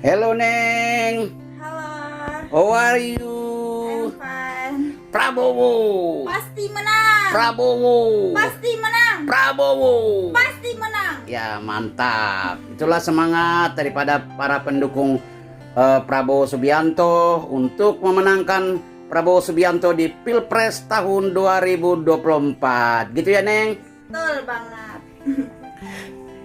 Hello Neng, Halo, how are I'm you? fine. Prabowo, Pasti menang. Prabowo, Pasti menang. Prabowo. Pasti menang. Ya mantap, itulah semangat daripada para pendukung Prabowo Subianto untuk memenangkan Prabowo Subianto di Pilpres tahun 2024. Gitu ya Neng? Betul banget.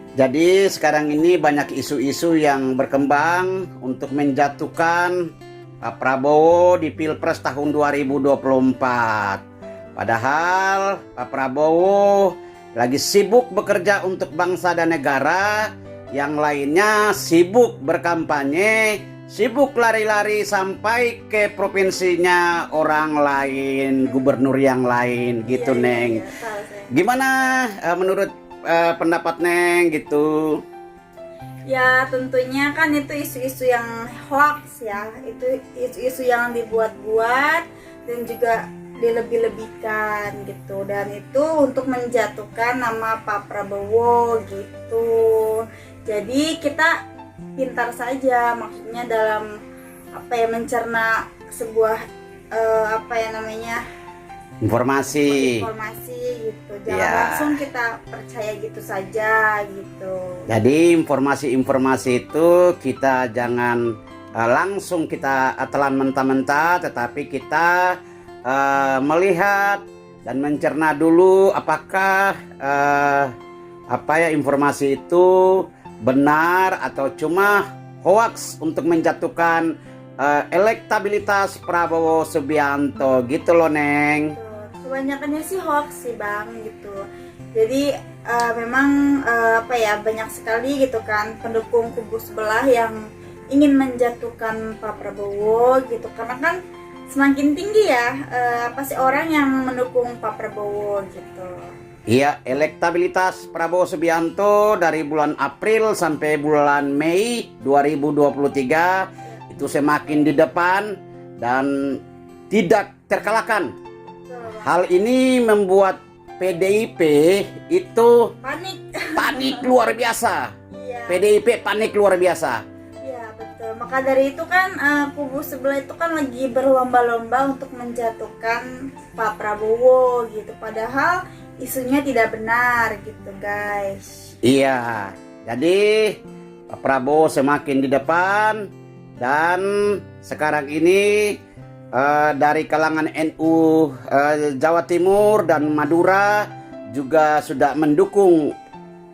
Jadi sekarang ini banyak isu-isu yang berkembang untuk menjatuhkan Pak Prabowo di Pilpres tahun 2024. Padahal Pak Prabowo lagi sibuk bekerja untuk bangsa dan negara, yang lainnya sibuk berkampanye, sibuk lari-lari sampai ke provinsinya orang lain, gubernur yang lain gitu Neng. Tahu saya. Gimana menurut pendapat Neng gitu? Ya tentunya kan itu isu-isu yang hoax ya. Itu isu-isu yang dibuat-buat dan juga dilebih-lebihkan gitu. Dan itu untuk menjatuhkan nama Pak Prabowo gitu. Jadi kita pintar saja, maksudnya dalam mencerna sebuah Informasi. informasi gitu. Jangan Ya. langsung kita percaya gitu saja gitu. Jadi informasi-informasi itu kita jangan langsung kita telan mentah-mentah, tetapi kita melihat dan mencerna dulu apakah informasi itu benar atau cuma hoax untuk menjatuhkan elektabilitas Prabowo Subianto gitu loh Neng. Tuh, kebanyakannya sih hoax sih Bang gitu. Jadi memang banyak sekali gitu kan pendukung kubu sebelah yang ingin menjatuhkan Pak Prabowo gitu, karena kan semakin tinggi ya orang yang mendukung Pak Prabowo gitu. Iya, elektabilitas Prabowo Subianto dari bulan April sampai bulan Mei 2023 itu semakin di depan dan tidak terkalahkan. Tuh, Hal ini membuat PDIP itu panik luar biasa. iya. PDIP panik luar biasa. Iya betul. Maka dari itu kan kubu sebelah itu kan lagi berlomba-lomba untuk menjatuhkan Pak Prabowo gitu. Padahal isunya tidak benar gitu guys. Iya, jadi Pak Prabowo semakin di depan dan sekarang ini dari kalangan NU Jawa Timur dan Madura juga sudah mendukung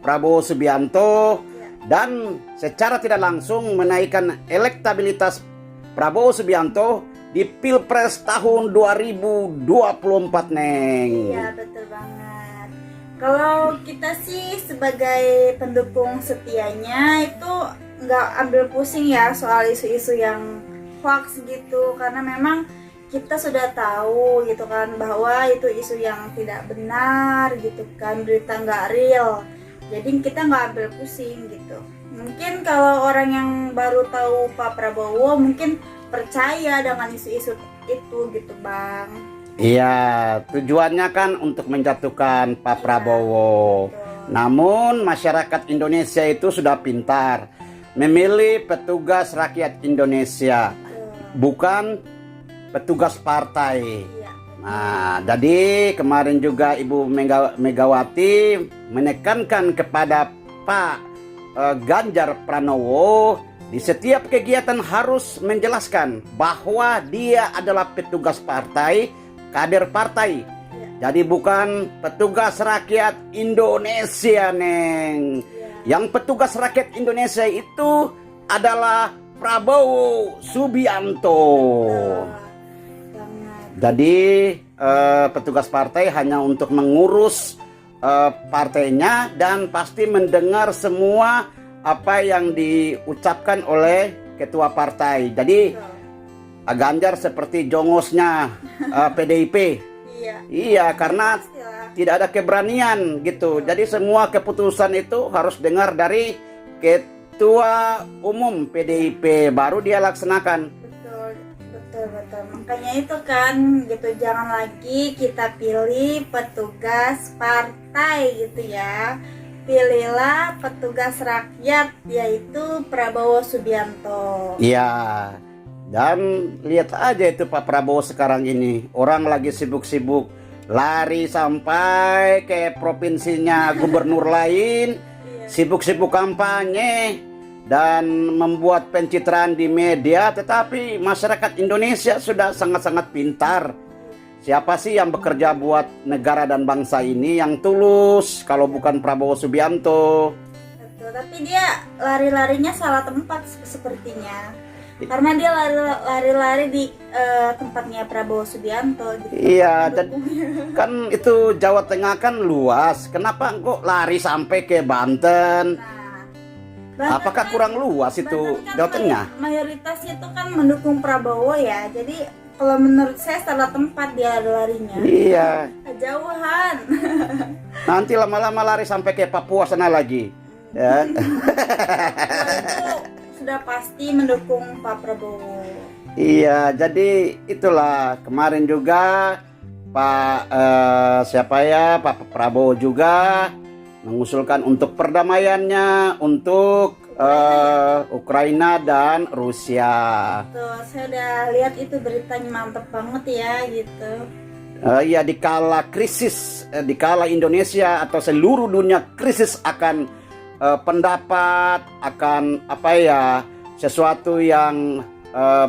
Prabowo Subianto dan secara tidak langsung menaikkan elektabilitas Prabowo Subianto di Pilpres tahun 2024 Neng. Iya betul banget. Kalau kita sih sebagai pendukung setianya itu nggak ambil pusing ya soal isu-isu yang hoax gitu, karena memang kita sudah tahu gitu kan bahwa itu isu yang tidak benar gitu kan, berita nggak real. Jadi kita nggak ambil pusing gitu. Mungkin kalau orang yang baru tahu Pak Prabowo mungkin percaya dengan isu-isu itu gitu Bang. Iya, tujuannya kan untuk menjatuhkan Pak Prabowo. Betul. Namun masyarakat Indonesia itu sudah pintar memilih petugas rakyat Indonesia, bukan petugas partai. Iya. Nah, jadi kemarin juga Ibu Megawati menekankan kepada Pak Ganjar Pranowo di setiap kegiatan harus menjelaskan bahwa dia adalah petugas partai, kader partai. Jadi bukan petugas rakyat Indonesia, Neng. Yang petugas rakyat Indonesia itu adalah Prabowo Subianto. Jadi petugas partai hanya untuk mengurus partainya dan pasti mendengar semua apa yang diucapkan oleh ketua partai. Jadi Ganjar seperti jongosnya PDIP. Iya, karena tidak ada keberanian gitu. Jadi semua keputusan itu harus dengar dari ketua umum PDIP, baru dia laksanakan. Betul. Makanya itu kan gitu, jangan lagi kita pilih petugas partai gitu ya. Pilihlah petugas rakyat, yaitu Prabowo Subianto. Iya. Dan lihat aja itu Pak Prabowo sekarang ini, orang lagi sibuk-sibuk lari sampai ke provinsinya gubernur lain, sibuk-sibuk kampanye dan membuat pencitraan di media. Tetapi masyarakat Indonesia sudah sangat-sangat pintar. Siapa sih yang bekerja buat negara dan bangsa ini yang tulus kalau bukan Prabowo Subianto? Betul, tapi dia lari-larinya salah tempat sepertinya. Karena dia lari-lari di tempatnya Prabowo Subianto gitu. Iya, dan kan itu Jawa Tengah kan luas. Kenapa kok lari sampai ke Banten? Nah, apakah kurang luas itu kan Jawa Tengah? Mayoritas itu kan mendukung Prabowo ya. Jadi kalau menurut saya salah tempat dia larinya. Iya. Kejauhan. Nanti lama-lama lari sampai ke Papua sana lagi. Ya. Itu sudah pasti mendukung Pak Prabowo. Iya, jadi itulah kemarin juga Pak Prabowo juga mengusulkan untuk perdamaiannya untuk Ukraina dan Rusia. Tuh, saya udah lihat itu beritanya mantep banget ya gitu. Ya di kala krisis, di kala Indonesia atau seluruh dunia krisis akan pendapat, akan sesuatu yang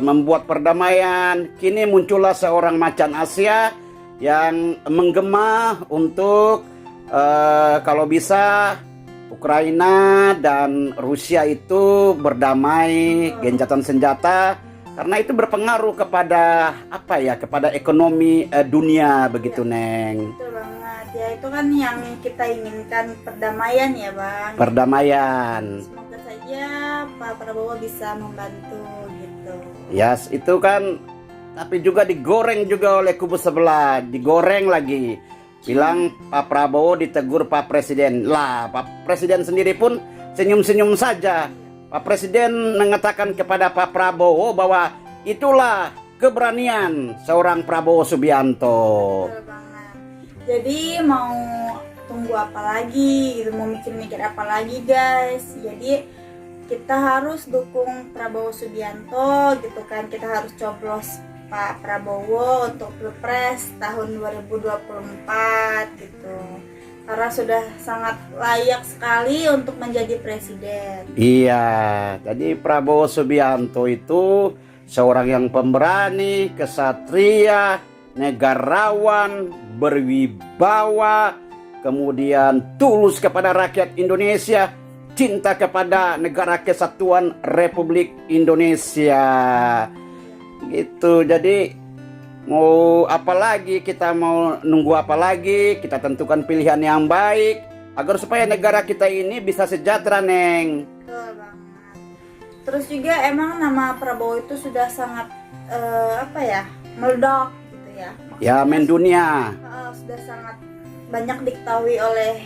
membuat perdamaian. Kini muncullah seorang macan Asia yang menggema untuk kalau bisa Ukraina dan Rusia itu berdamai, gencatan senjata, karena itu berpengaruh kepada kepada ekonomi dunia begitu, Neng. Betul banget. Ya itu kan yang kita inginkan, perdamaian ya, Bang. Perdamaian. Semoga saja Pak Prabowo bisa membantu gitu. Yes, itu kan, tapi juga digoreng juga oleh kubu sebelah, digoreng lagi. Bilang Pak Prabowo ditegur Pak Presiden. Lah, Pak Presiden sendiri pun senyum-senyum saja. Pak Presiden mengatakan kepada Pak Prabowo bahwa itulah keberanian seorang Prabowo Subianto. Betul banget. Jadi mau tunggu apa lagi gitu, mau mikir-mikir apa lagi guys. Jadi kita harus dukung Prabowo Subianto gitu kan. Kita harus coblos Pak Prabowo untuk Pilpres tahun 2024 gitu. Karena sudah sangat layak sekali untuk menjadi presiden. Iya, jadi Prabowo Subianto itu seorang yang pemberani, kesatria, negarawan, berwibawa, kemudian tulus kepada rakyat Indonesia, cinta kepada negara kesatuan Republik Indonesia. Gitu. Jadi mau apa lagi, kita mau nunggu apa lagi, kita tentukan pilihan yang baik agar supaya negara kita ini bisa sejahtera, Neng. Betul banget. Terus juga emang nama Prabowo itu sudah sangat meledak gitu ya. Maksudnya, Ya, mendunia. Sudah sangat banyak diketahui oleh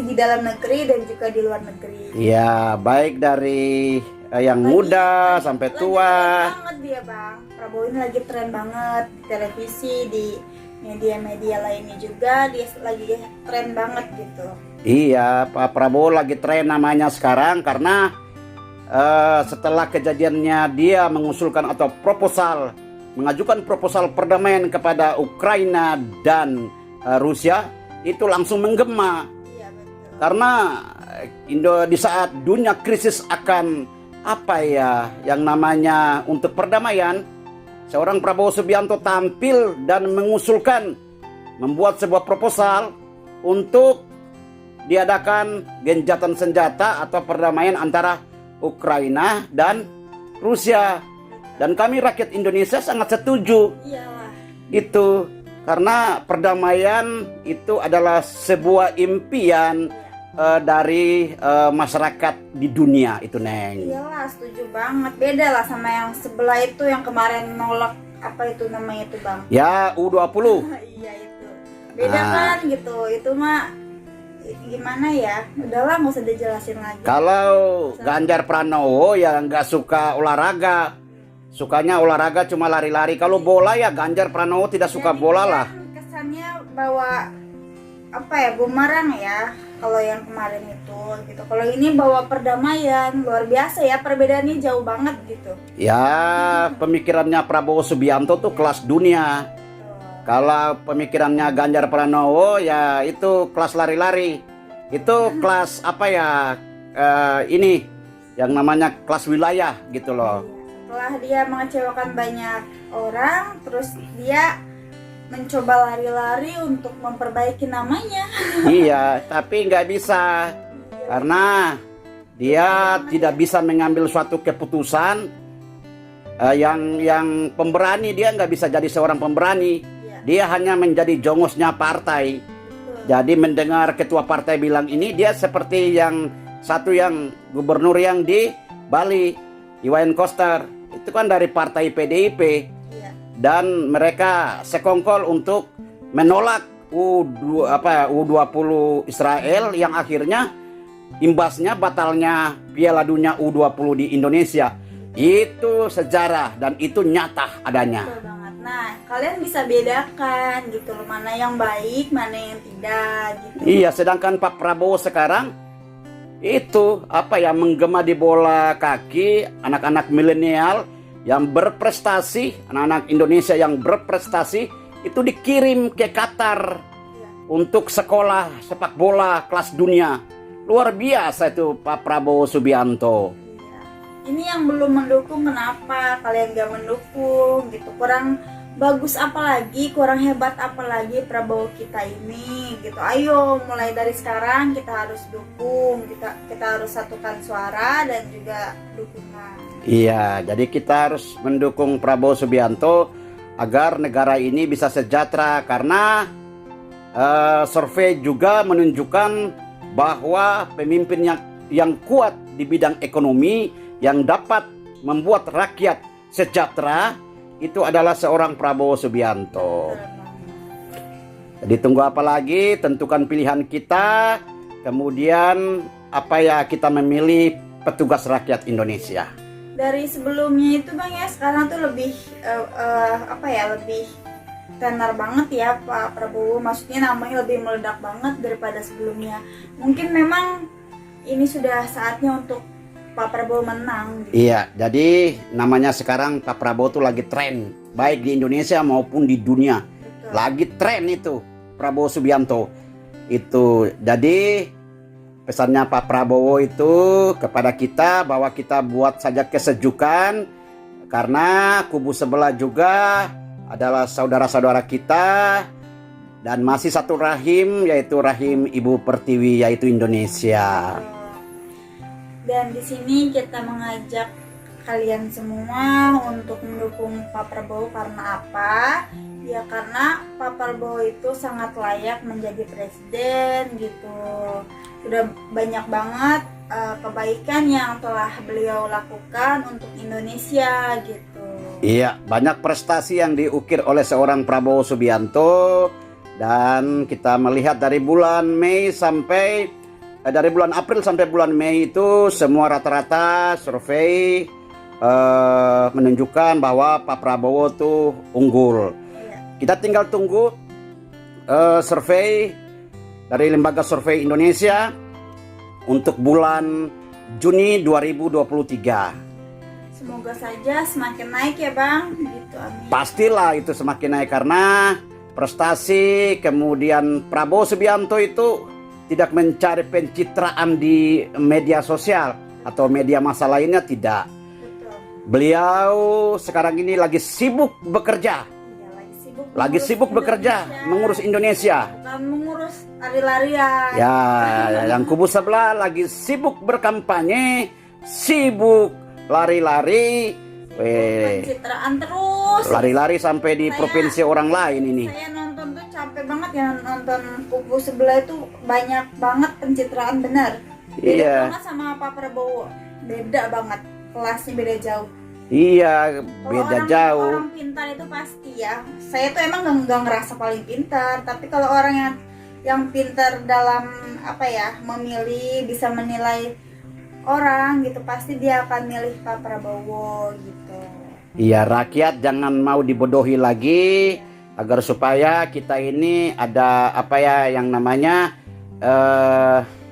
di dalam negeri dan juga di luar negeri. Ya, baik dari yang muda sampai tua. Lagi banget dia, Bang. Prabowo ini lagi tren banget di televisi, di media-media lainnya juga dia lagi tren banget gitu. Iya, Pak Prabowo lagi tren namanya sekarang karena setelah kejadiannya dia mengusulkan atau mengajukan proposal perdamaian kepada Ukraina dan Rusia, itu langsung menggema. Iya, betul. Karena di saat dunia krisis akan yang namanya untuk perdamaian, seorang Prabowo Subianto tampil dan mengusulkan membuat sebuah proposal untuk diadakan gencatan senjata atau perdamaian antara Ukraina dan Rusia. Dan kami rakyat Indonesia sangat setuju. Iyalah. Gitu. Karena perdamaian itu adalah sebuah impian dari masyarakat di dunia itu, Neng. Iyalah, setuju banget. Beda lah sama yang sebelah itu yang kemarin nolak apa itu namanya itu, Bang. Ya, U20. Iya itu. Beda kan gitu. Itu mah gimana ya? Udahlah, nggak usah dijelasin lagi. Kalau Ganjar Pranowo ya nggak suka olahraga, sukanya olahraga cuma lari-lari. Kalau bola ya Ganjar Pranowo tidak suka Jadi bola kan lah. kesannya bahwa apa ya, bumerang ya kalau yang kemarin itu gitu. Kalau ini bawa perdamaian, luar biasa ya, perbedaannya jauh banget gitu. Ya, pemikirannya Prabowo Subianto tuh kelas dunia. Kalau pemikirannya Ganjar Pranowo ya itu kelas lari-lari. Itu kelas apa ya? Ini yang namanya kelas wilayah gitu loh. Setelah dia mengecewakan banyak orang, terus dia mencoba lari-lari untuk memperbaiki namanya. Iya, tapi nggak bisa karena dia tidak bisa mengambil suatu keputusan yang pemberani. Dia nggak bisa jadi seorang pemberani. Dia hanya menjadi jongosnya partai. Jadi mendengar ketua partai bilang ini, dia seperti yang satu yang gubernur yang di Bali, Iwayan Koster, itu kan dari partai PDIP. Dan mereka sekongkol untuk menolak U20 Israel yang akhirnya imbasnya batalnya Piala Dunia U20 di Indonesia. Itu sejarah dan itu nyata adanya. Betul banget. Nah, kalian bisa bedakan gitu loh, mana yang baik, mana yang tidak gitu. Iya, sedangkan Pak Prabowo sekarang itu apa ya, menggema di bola kaki anak-anak milenial yang berprestasi, anak-anak Indonesia yang berprestasi itu dikirim ke Qatar untuk sekolah sepak bola kelas dunia. Luar biasa itu Pak Prabowo Subianto. Ini yang belum mendukung, kenapa kalian gak mendukung gitu? Kurang bagus apalagi, kurang hebat apalagi Prabowo kita ini gitu. Ayo mulai dari sekarang kita harus dukung, kita harus satukan suara dan juga dukungan. Iya, jadi kita harus mendukung Prabowo Subianto agar negara ini bisa sejahtera, karena survei juga menunjukkan bahwa pemimpin yang kuat di bidang ekonomi yang dapat membuat rakyat sejahtera itu adalah seorang Prabowo Subianto. Jadi tunggu apa lagi, tentukan pilihan kita, kemudian apa ya, kita memilih petugas rakyat Indonesia. Dari sebelumnya itu Bang ya, sekarang tuh lebih lebih tenar banget ya Pak Prabowo, maksudnya namanya lebih meledak banget daripada sebelumnya. Mungkin memang ini sudah saatnya untuk Pak Prabowo menang gitu. Iya, jadi namanya sekarang Pak Prabowo tuh lagi tren, baik di Indonesia maupun di dunia. Betul. Lagi tren itu Prabowo Subianto. Itu jadi pesannya Pak Prabowo itu kepada kita bahwa kita buat saja kesejukan, karena kubu sebelah juga adalah saudara-saudara kita dan masih satu rahim, yaitu rahim Ibu Pertiwi, yaitu Indonesia. Dan di sini kita mengajak kalian semua untuk mendukung Pak Prabowo karena apa? Ya karena Pak Prabowo itu sangat layak menjadi presiden gitu. Sudah banyak banget kebaikan yang telah beliau lakukan untuk Indonesia gitu. Iya, banyak prestasi yang diukir oleh seorang Prabowo Subianto, dan kita melihat dari bulan April sampai bulan Mei itu semua rata-rata survei menunjukkan bahwa Pak Prabowo tuh unggul. Iya. Kita tinggal tunggu survei dari Lembaga Survei Indonesia untuk bulan Juni 2023. Semoga saja semakin naik ya Bang gitu, amin. Pastilah itu semakin naik karena prestasi, kemudian Prabowo Subianto itu tidak mencari pencitraan di media sosial atau media massa lainnya, tidak. Betul. Beliau sekarang ini lagi sibuk bekerja. Iya, Lagi sibuk bekerja, mengurus Indonesia. Bukan mengurus lari-larian. Ya, yang kubu sebelah lagi sibuk berkampanye, sibuk lari-lari, Pencitraan terus. lari-lari sampai di provinsi orang lain ini. Saya nonton tuh capek banget ya, nonton kubu sebelah itu banyak banget pencitraan, benar. Beda Iya. banget sama Pak Prabowo. Beda banget, kelasnya beda jauh. Iya, Kalau beda jauh. Orang pintar itu pasti ya. Saya tuh emang nggak ngerasa paling pintar, tapi kalau orang yang pintar dalam memilih, bisa menilai orang gitu, pasti dia akan milih Pak Prabowo gitu. Iya, rakyat jangan mau dibodohi lagi. agar supaya kita ini ada apa ya yang namanya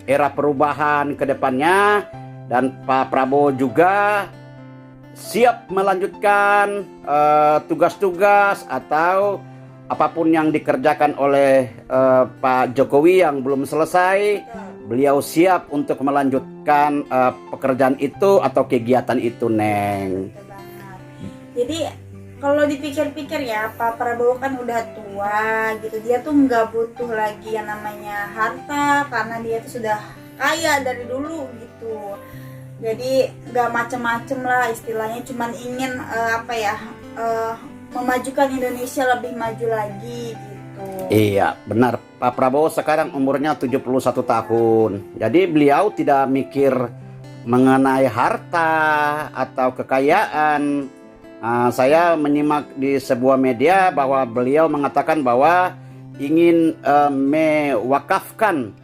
era perubahan ke depannya, dan Pak Prabowo juga siap melanjutkan tugas-tugas atau apapun yang dikerjakan oleh Pak Jokowi yang belum selesai. Beliau siap untuk melanjutkan pekerjaan itu atau kegiatan itu, Neng. Betul banget. Jadi kalau dipikir-pikir ya, Pak Prabowo kan udah tua gitu. Dia tuh nggak butuh lagi yang namanya harta karena dia tuh sudah kaya dari dulu gitu. Jadi nggak macem-macem lah istilahnya, cuman ingin memajukan Indonesia lebih maju lagi gitu. Iya, benar. Pak Prabowo sekarang umurnya 71 tahun. Jadi beliau tidak mikir mengenai harta atau kekayaan. Saya menyimak di sebuah media bahwa beliau mengatakan bahwa ingin mewakafkan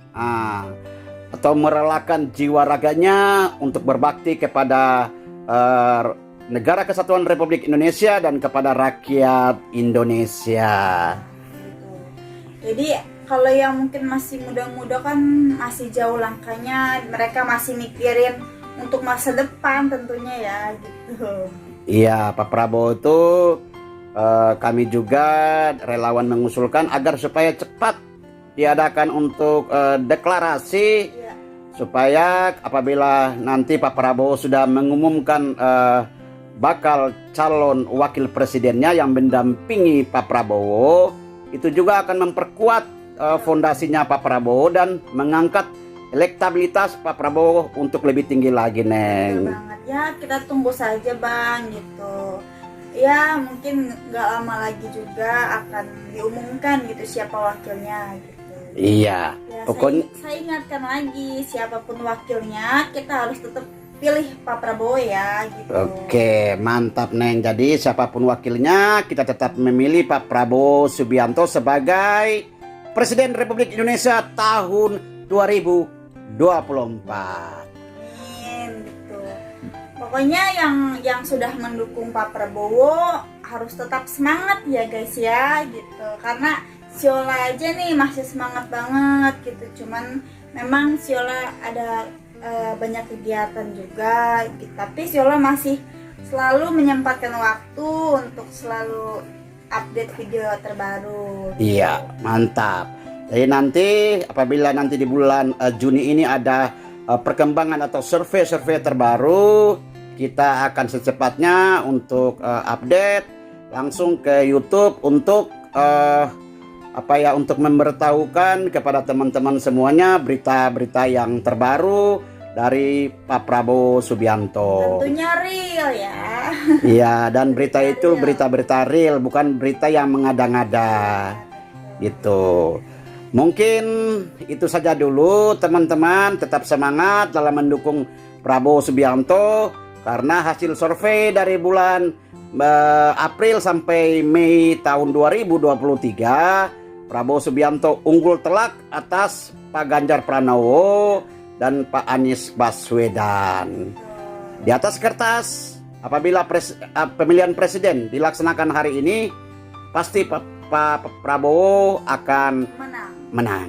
atau merelakan jiwa raganya untuk berbakti kepada Negara Kesatuan Republik Indonesia dan kepada rakyat Indonesia. Jadi kalau yang mungkin masih muda-muda kan masih jauh langkahnya, mereka masih mikirin untuk masa depan tentunya ya gitu. Iya, Pak Prabowo itu kami juga relawan mengusulkan agar supaya cepat diadakan untuk deklarasi, supaya apabila nanti Pak Prabowo sudah mengumumkan bakal calon wakil presidennya yang mendampingi Pak Prabowo, itu juga akan memperkuat fondasinya Pak Prabowo dan mengangkat elektabilitas Pak Prabowo untuk lebih tinggi lagi, Neng. Betul banget ya, kita tunggu saja Bang gitu. Ya mungkin nggak lama lagi juga akan diumumkan gitu siapa wakilnya gitu. Iya, Ya, pokoknya saya ingatkan lagi, siapapun wakilnya kita harus tetap pilih Pak Prabowo ya gitu. oke, mantap, Neng. Jadi siapapun wakilnya kita tetap memilih Pak Prabowo Subianto sebagai Presiden Republik Indonesia tahun 2024. Amin gitu. Pokoknya yang sudah mendukung Pak Prabowo harus tetap semangat ya guys ya gitu. Karena Siola aja nih masih semangat banget gitu. Cuman memang Siola ada banyak kegiatan juga gitu. Tapi Siola masih selalu menyempatkan waktu untuk selalu update video terbaru. Iya, mantap. Jadi nanti apabila nanti di bulan Juni ini ada perkembangan atau survei terbaru, kita akan secepatnya untuk update langsung ke YouTube untuk untuk memberitahukan kepada teman-teman semuanya berita-berita yang terbaru dari Pak Prabowo Subianto. Tentunya real ya. Iya, dan berita itu berita-berita real, bukan berita yang mengada-ngada. Gitu. Mungkin itu saja dulu teman-teman, tetap semangat dalam mendukung Prabowo Subianto karena hasil survei dari bulan April sampai Mei tahun 2023, Prabowo Subianto unggul telak atas Pak Ganjar Pranowo dan Pak Anies Baswedan. Di atas kertas, apabila pemilihan presiden dilaksanakan hari ini, pasti Pak Prabowo akan menang.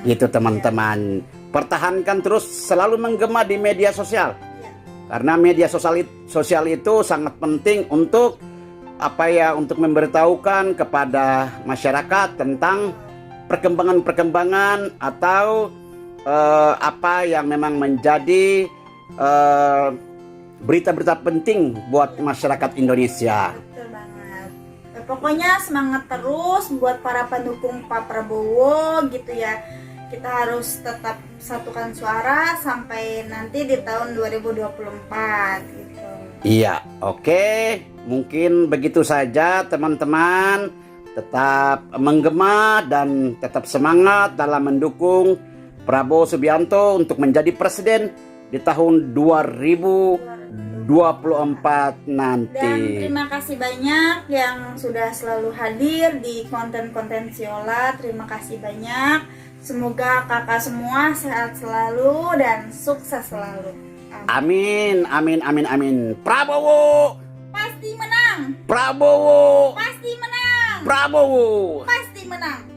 Gitu teman-teman. Pertahankan terus selalu menggema di media sosial. Karena media sosial itu sangat penting untuk untuk memberitahukan kepada masyarakat tentang perkembangan atau apa yang memang menjadi berita-berita penting buat masyarakat Indonesia. Betul banget. Pokoknya semangat terus buat para pendukung Pak Prabowo gitu ya. Kita harus tetap satukan suara sampai nanti di tahun 2024 gitu. Iya, oke. Mungkin begitu saja teman-teman. Tetap menggema dan tetap semangat dalam mendukung Prabowo Subianto untuk menjadi presiden di tahun 2024 nanti. Dan terima kasih banyak yang sudah selalu hadir di konten-konten Siola. Terima kasih banyak. Semoga kakak semua sehat selalu dan sukses selalu. Amin, amin, amin, amin. Prabowo pasti menang. Prabowo Pasti menang. Prabowo. Pasti menang.